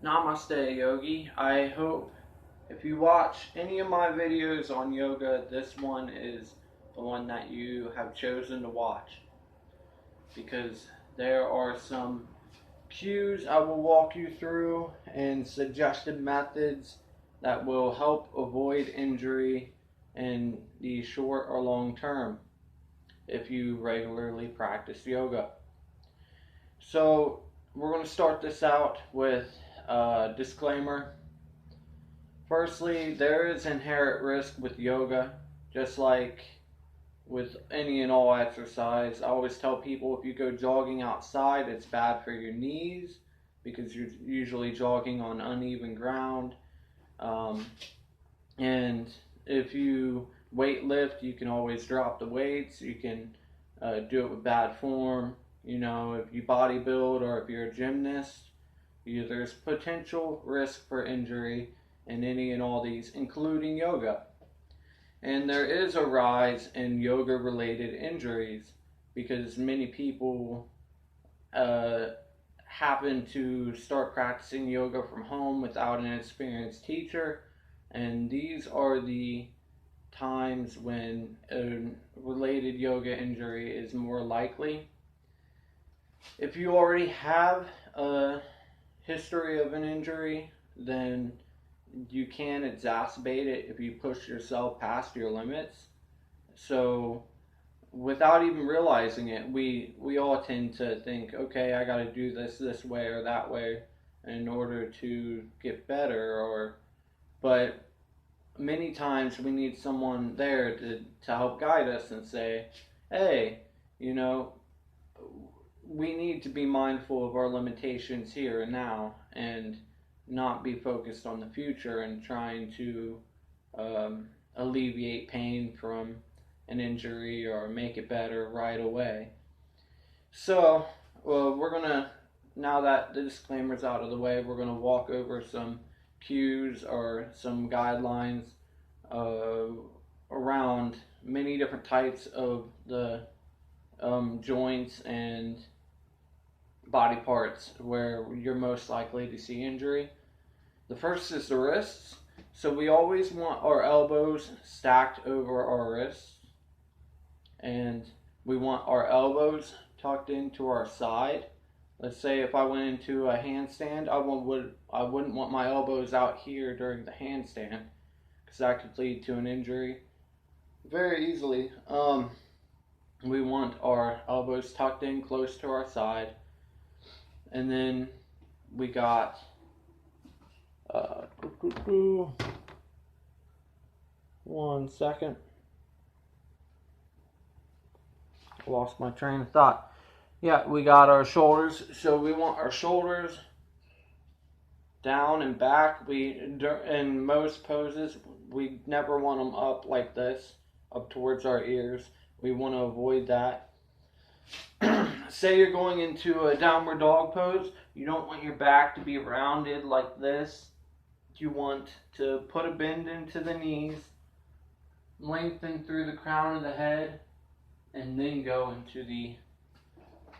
Namaste, Yogi. I hope if you watch any of my videos on yoga, this one is the one that you have chosen to watch, because there are some cues I will walk you through and suggested methods that will help avoid injury in the short or long term if you regularly practice yoga. So we're going to start this out with a disclaimer. Firstly, there is inherent risk with yoga, just like with any and all exercise. I always tell people if you go jogging outside, it's bad for your knees because you're usually jogging on uneven ground. And if you weight lift, you can always drop the weights. You can do it with bad form. You know, if you bodybuild or if you're a gymnast, there's potential risk for injury in any and all these, including yoga. And there is a rise in yoga-related injuries because many people happen to start practicing yoga from home without an experienced teacher. And these are the times when a related yoga injury is more likely. If you already have a history of an injury, then you can exacerbate it if you push yourself past your limits. So without even realizing it, we all tend to think, okay, I got to do this way or that way in order to get better, but many times we need someone there to help guide us and say, hey, we need to be mindful of our limitations here and now and not be focused on the future and trying to alleviate pain from an injury or make it better right away. So, we're going to, now that the disclaimer's out of the way, we're going to walk over some cues or some guidelines around many different types of the joints and body parts where you're most likely to see injury. The first is the wrists. So we always want our elbows stacked over our wrists, and we want our elbows tucked into our side. Let's say if I went into a handstand, I wouldn't want my elbows out here during the handstand because that could lead to an injury very easily. We want our elbows tucked in close to our side. And then we got one second. Lost my train of thought. Yeah, we got our shoulders. So we want our shoulders down and back. In most poses, we never want them up like this, up towards our ears. We want to avoid that. Say you're going into a downward dog pose, you don't want your back to be rounded like this. You want to put a bend into the knees, lengthen through the crown of the head, and then go into the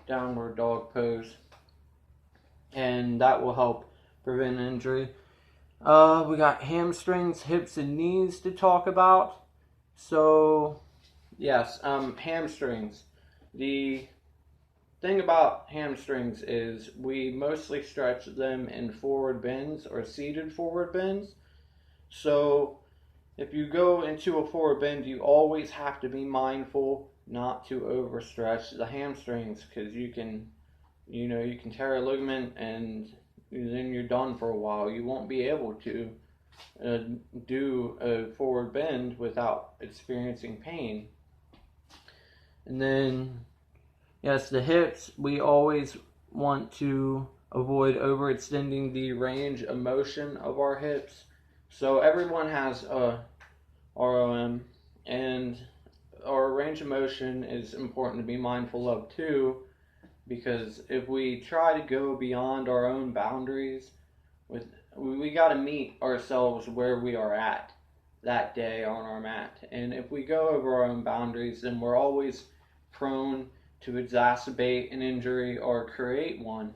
downward dog pose. And that will help prevent injury. We got hamstrings, hips, and knees to talk about. So, yes, hamstrings. The thing about hamstrings is we mostly stretch them in forward bends or seated forward bends. So if you go into a forward bend, you always have to be mindful not to overstretch the hamstrings, because you can tear a ligament and then you're done for a while. You won't be able to do a forward bend without experiencing pain. And then, yes, the hips, we always want to avoid overextending the range of motion of our hips. So everyone has a ROM, and our range of motion is important to be mindful of too, because if we try to go beyond our own boundaries, we got to meet ourselves where we are at that day on our mat. And if we go over our own boundaries, then we're always prone to exacerbate an injury or create one.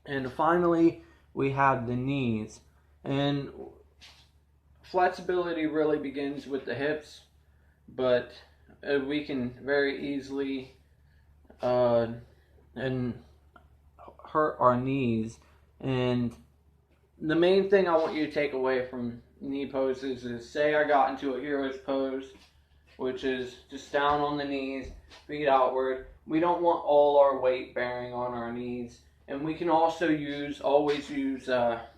And finally, we have the knees. And flexibility really begins with the hips, but we can very easily and hurt our knees. And the main thing I want you to take away from knee poses is, say I got into a hero's pose, which is just down on the knees, feet outward. We don't want all our weight bearing on our knees. And we can also always use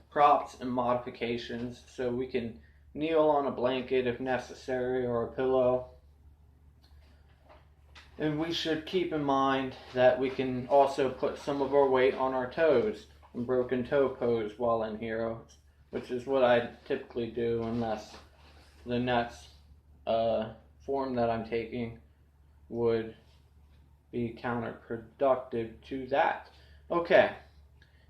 props and modifications. So we can kneel on a blanket if necessary, or a pillow. And we should keep in mind that we can also put some of our weight on our toes in broken toe pose while in heroes, which is what I typically do, unless the next form that I'm taking would be counterproductive to that. Okay,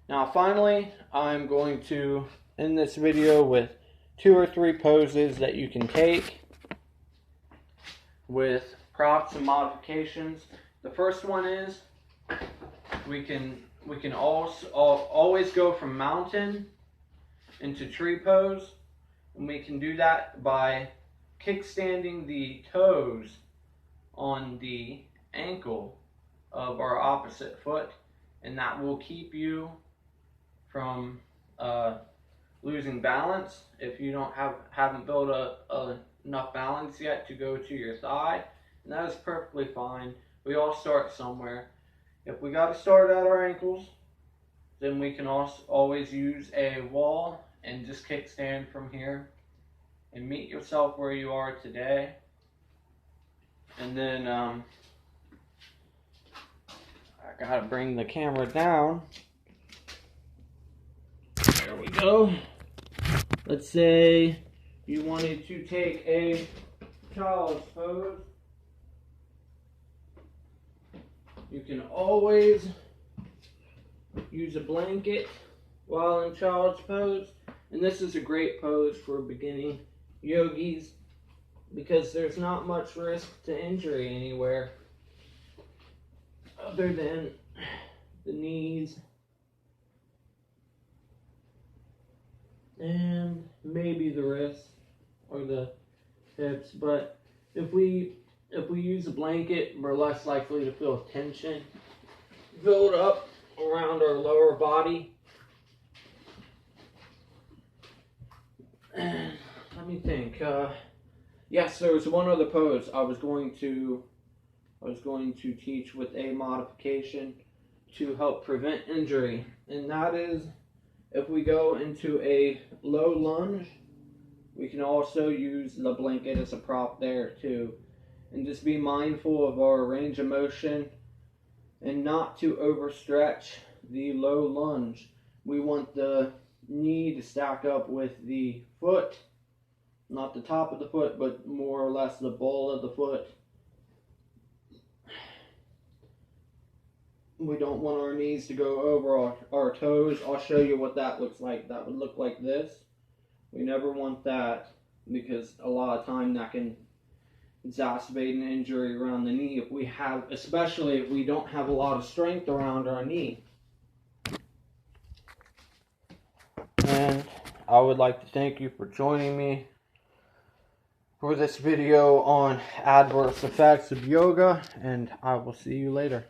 now finally I'm going to end this video with 2 or 3 poses that you can take with props and modifications. The first one is we can always go from mountain into tree pose, and we can do that by kickstanding the toes on the ankle of our opposite foot, and that will keep you from losing balance if you haven't built enough balance yet to go to your thigh. And that is perfectly fine. We all start somewhere. If we got to start at our ankles, then we can also always use a wall and just kickstand from here and meet yourself where you are today. And then I gotta bring the camera down. There we go. Let's say you wanted to take a child's pose. You can always use a blanket while in child's pose. And this is a great pose for beginning yogis because there's not much risk to injury anywhere other than the knees and maybe the wrists or the hips. But if we use a blanket, we're less likely to feel tension build up around our lower body. And let me think. Yes, there was one other pose I was going to teach with a modification to help prevent injury, and that is if we go into a low lunge, we can also use the blanket as a prop there too. And just be mindful of our range of motion and not to overstretch the low lunge. We want the knee to stack up with the foot, not the top of the foot, but more or less the ball of the foot. We don't want our knees to go over our toes. I'll show you what that looks like. That would look like this. We never want that because a lot of time that can exacerbate an injury around the knee especially if we don't have a lot of strength around our knee. And I would like to thank you for joining me for this video on adverse effects of yoga, and I will see you later.